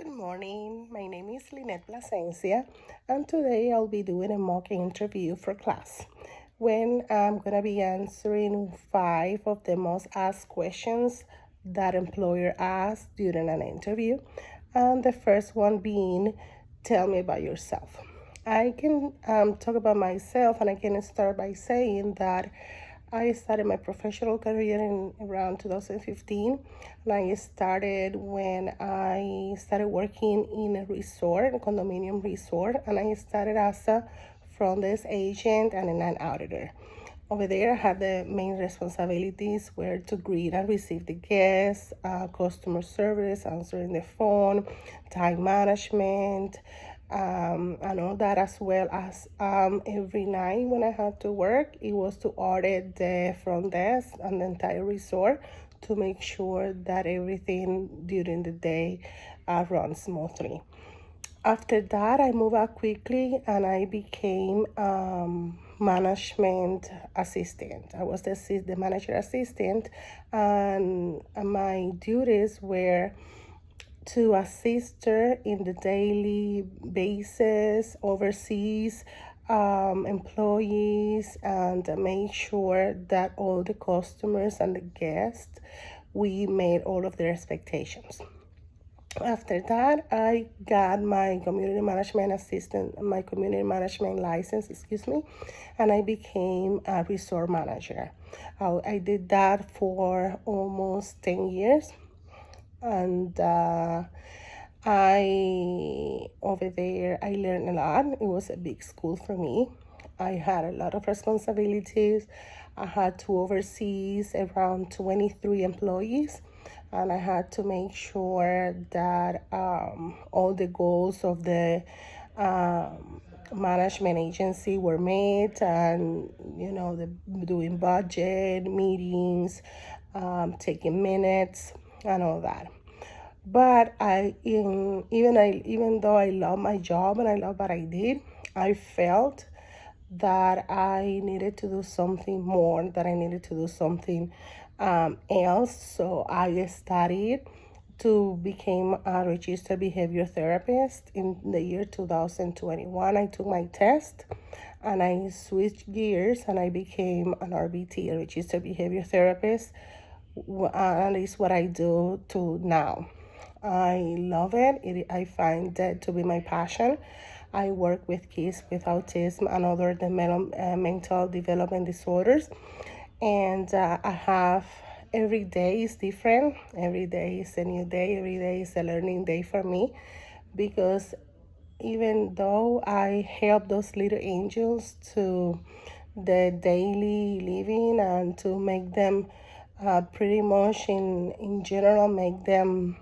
Good morning. My name is Lynette Plasencia, and today I'll be doing a mock interview for class when I'm going to be answering 5 of the most asked questions that employer asks during an interview. And the first one being, tell me about yourself. I can talk about myself, and I can start by saying that I started my professional career in around 2015, and I started when I started working in a resort, a condominium resort, and I started as a front desk agent and an auditor. Over there, I had the main responsibilities were to greet and receive the guests, customer service, answering the phone, time management, and all that, as well as every night when I had to work, it was to audit the front desk and the entire resort to make sure that everything during the day runs smoothly. After that, I moved out quickly and I became management assistant. I was the manager assistant, and my duties were to assist her in the daily basis, oversees employees, and make sure that all the customers and the guests, we made all of their expectations. After that, I got my community management license, and I became a resort manager. I did that for almost 10 years, and over there, I learned a lot. It was a big school for me. I had a lot of responsibilities. I had to oversee around 23 employees, and I had to make sure that all the goals of the management agency were met, and doing budget meetings, taking minutes, and all that. But even though I love my job and I love what I did, I felt that I needed to do something more, that I needed to do something else. So I studied to become a registered behavior therapist in the year 2021. I took my test and I switched gears and I became an RBT, a registered behavior therapist, and it's what I do to now. I love it. I find that to be my passion. I work with kids with autism and other mental development disorders, and I have every day is different. Every day is a new day. Every day is a learning day for me, because even though I help those little angels to the daily living and to make them pretty much in general, make them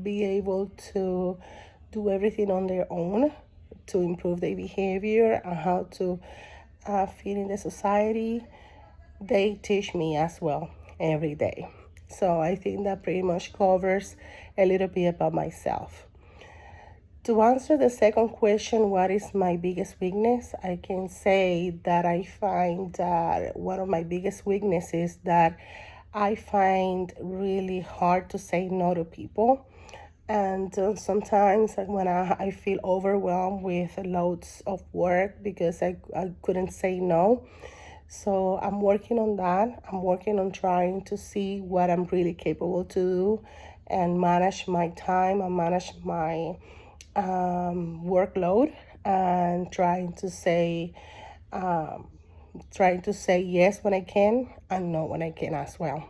be able to do everything on their own to improve their behavior and how to fit in the society, they teach me as well every day. So I think that pretty much covers a little bit about myself. To answer the second question, what is my biggest weakness? I can say that I find that one of my biggest weaknesses that I find really hard to say no to people. And sometimes when I feel overwhelmed with loads of work because I couldn't say no. So I'm working on that. I'm working on trying to see what I'm really capable to do and manage my time and manage my workload, and trying to say yes when I can and no when I can as well.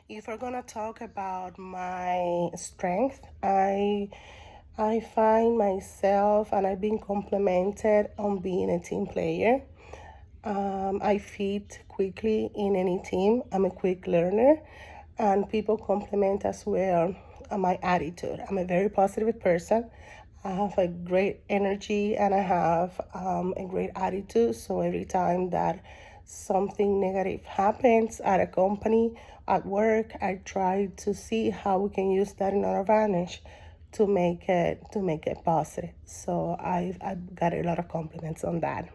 If we're gonna talk about my strength, I find myself, and I've been complimented on being a team player. I fit quickly in any team. I'm a quick learner, and people compliment as well my attitude. I'm a very positive person. I have a great energy and I have a great attitude. So every time that something negative happens at a company, at work, I try to see how we can use that in our advantage to make it positive. So I've got a lot of compliments on that.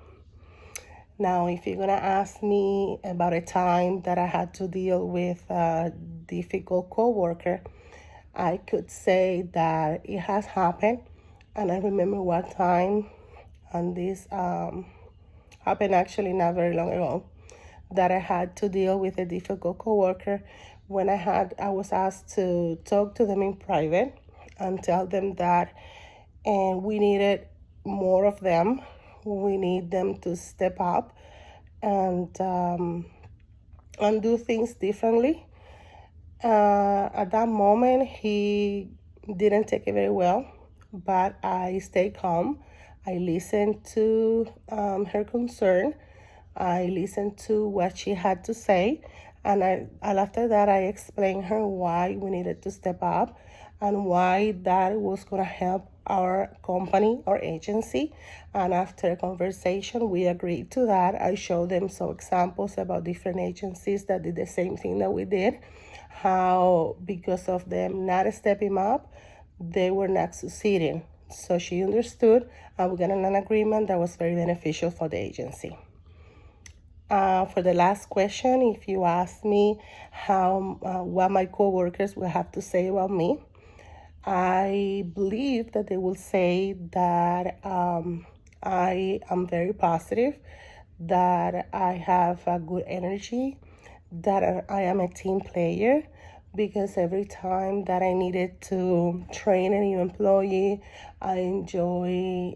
Now, if you're gonna ask me about a time that I had to deal with a difficult coworker, I could say that it has happened. And I remember one time, and this happened actually not very long ago, that I had to deal with a difficult coworker when I was asked to talk to them in private and tell them that and we needed more of them. We need them to step up and do things differently. At that moment, he didn't take it very well, but I stayed calm. I listened to her concern. I listened to what she had to say, and after that, I explained her why we needed to step up and why that was going to help our company or agency. And after a conversation, we agreed to that. I showed them some examples about different agencies that did the same thing that we did, how because of them not stepping up, they were not succeeding. So she understood, and we got an agreement that was very beneficial for the agency. For the last question, if you ask me what my coworkers will have to say about me, I believe that they will say that I am very positive, that I have a good energy, that I am a team player, because every time that I needed to train a new employee, I enjoy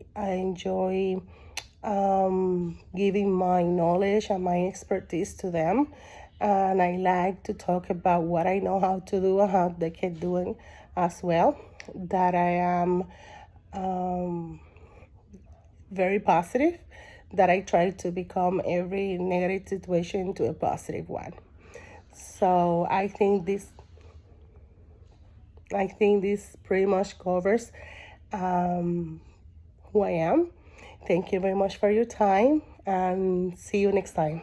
giving my knowledge and my expertise to them. And I like to talk about what I know how to do and how they can do it as well. That I am very positive, that I try to become every negative situation into a positive one. So I think this pretty much covers who I am. Thank you very much for your time, and see you next time.